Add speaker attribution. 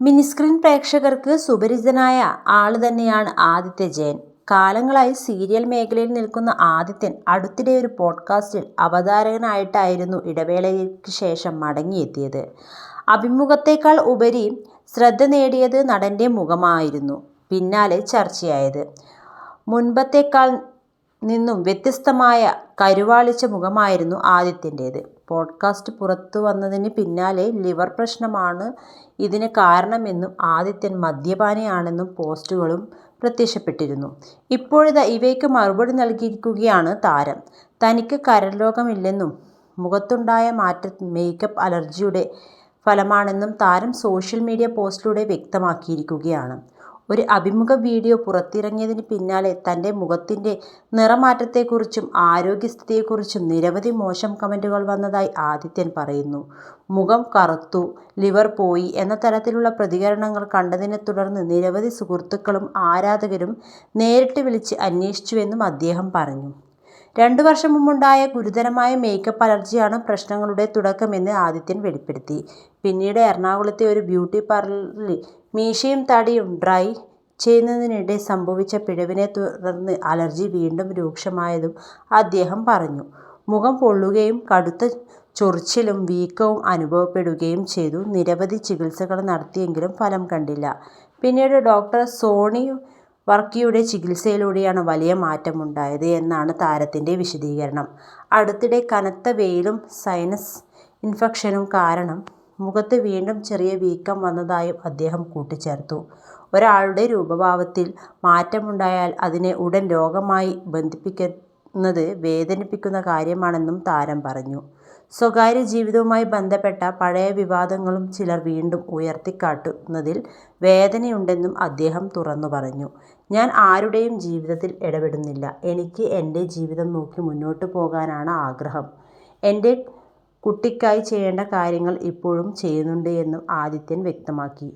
Speaker 1: Mini screen പ്രേക്ഷകർക്ക് സുപരിചിതനായ ആള് തന്നെയാണ് ആദിത്യ ജയൻ. കാലങ്ങളായി സീരിയൽ മേഖലയിൽ നിൽക്കുന്ന ആദിത്യൻ അടുത്തിടെ ഒരു പോഡ്കാസ്റ്റിൽ അവതാരകനായിട്ടായിരുന്നു ഇടവേളയ്ക്ക് ശേഷം മടങ്ങിയെത്തിയത്. അഭിമുഖത്തേക്കാൾ ഉപരി ശ്രദ്ധ നേടിയത് നടന്റെ മുഖമായിരുന്നു പിന്നാലെ ചർച്ചയായത്. മുൻപത്തേക്കാൾ നിന്നും വ്യത്യസ്തമായ കരുവാളിച്ച മുഖമായിരുന്നു ആദിത്യൻ്റേത്. പോഡ്കാസ്റ്റ് പുറത്തു വന്നതിന് പിന്നാലെ ലിവർ പ്രശ്നമാണ് ഇതിന് കാരണമെന്നും ആദിത്യൻ മദ്യപാനിയാണെന്നും പോസ്റ്റുകളും പ്രത്യക്ഷപ്പെട്ടിരുന്നു. ഇപ്പോഴിതാ ഇവയ്ക്ക് മറുപടി നൽകിയിരിക്കുകയാണ് താരം. തനിക്ക് കരൾ രോഗമില്ലെന്നും മുഖത്തുണ്ടായ മാറ്റം മേക്കപ്പ് അലർജിയുടെ ഫലമാണെന്നും താരം സോഷ്യൽ മീഡിയ പോസ്റ്റിലൂടെ വ്യക്തമാക്കിയിരിക്കുകയാണ്. ഒരു അഭിമുഖ വീഡിയോ പുറത്തിറങ്ങിയതിന് പിന്നാലെ തൻ്റെ മുഖത്തിൻ്റെ നിറമാറ്റത്തെക്കുറിച്ചും ആരോഗ്യസ്ഥിതിയെക്കുറിച്ചും നിരവധി മോശം കമന്റുകൾ വന്നതായി ആദിത്യൻ പറയുന്നു. മുഖം കറുത്തു, ലിവർ പോയി എന്ന തരത്തിലുള്ള പ്രതികരണങ്ങൾ കണ്ടതിനെ തുടർന്ന് നിരവധി സുഹൃത്തുക്കളും ആരാധകരും നേരിട്ട് വിളിച്ച് അന്വേഷിച്ചുവെന്നും അദ്ദേഹം പറഞ്ഞു. 2 വർഷം മുമ്പുണ്ടായ ഗുരുതരമായ മേക്കപ്പ് അലർജിയാണ് പ്രശ്നങ്ങളുടെ തുടക്കമെന്ന് ആദിത്യൻ വെളിപ്പെടുത്തി. പിന്നീട് എറണാകുളത്തെ ഒരു ബ്യൂട്ടി പാർലറിൽ മീശയും താടിയും ഡ്രൈ ചെയ്യുന്നതിനിടെ സംഭവിച്ച പിഴവിനെ തുടർന്ന് അലർജി വീണ്ടും രൂക്ഷമായതും അദ്ദേഹം പറഞ്ഞു. മുഖം പൊള്ളുകയും കടുത്ത ചൊറിച്ചിലും വീക്കവും അനുഭവപ്പെടുകയും ചെയ്തു. നിരവധി ചികിത്സകൾ നടത്തിയെങ്കിലും ഫലം കണ്ടില്ല. പിന്നീട് ഡോക്ടർ സോണി വർക്കിയുടെ ചികിത്സയിലൂടെയാണ് വലിയ മാറ്റമുണ്ടായത് എന്നാണ് താരത്തിൻ്റെ വിശദീകരണം. അടുത്തിടെ കനത്ത വെയിലും സൈനസ് ഇൻഫെക്ഷനും കാരണം മുഖത്ത് വീണ്ടും ചെറിയ വീക്കം വന്നതായും അദ്ദേഹം കൂട്ടിച്ചേർത്തു. ഒരാളുടെ രൂപഭാവത്തിൽ മാറ്റമുണ്ടായാൽ അതിനെ ഉടൻ രോഗമായി ബന്ധിപ്പിക്കുന്നത് വേദനിപ്പിക്കുന്ന കാര്യമാണെന്നും താരം പറഞ്ഞു. സ്വകാര്യ ജീവിതവുമായി ബന്ധപ്പെട്ട പഴയ വിവാദങ്ങളും ചിലർ വീണ്ടും ഉയർത്തിക്കാട്ടുന്നതിൽ വേദനയുണ്ടെന്നും അദ്ദേഹം തുറന്നു പറഞ്ഞു. ഞാൻ ആരുടെയും ജീവിതത്തിൽ ഇടപെടുന്നില്ല. എനിക്ക് എൻ്റെ ജീവിതം നോക്കി മുന്നോട്ട് പോകാനാണ് ആഗ്രഹം. എൻ്റെ കുട്ടിക്കായി ചെയ്യേണ്ട കാര്യങ്ങൾ ഇപ്പോഴും ചെയ്യുന്നുണ്ട് എന്നും ആദിത്യൻ വ്യക്തമാക്കി.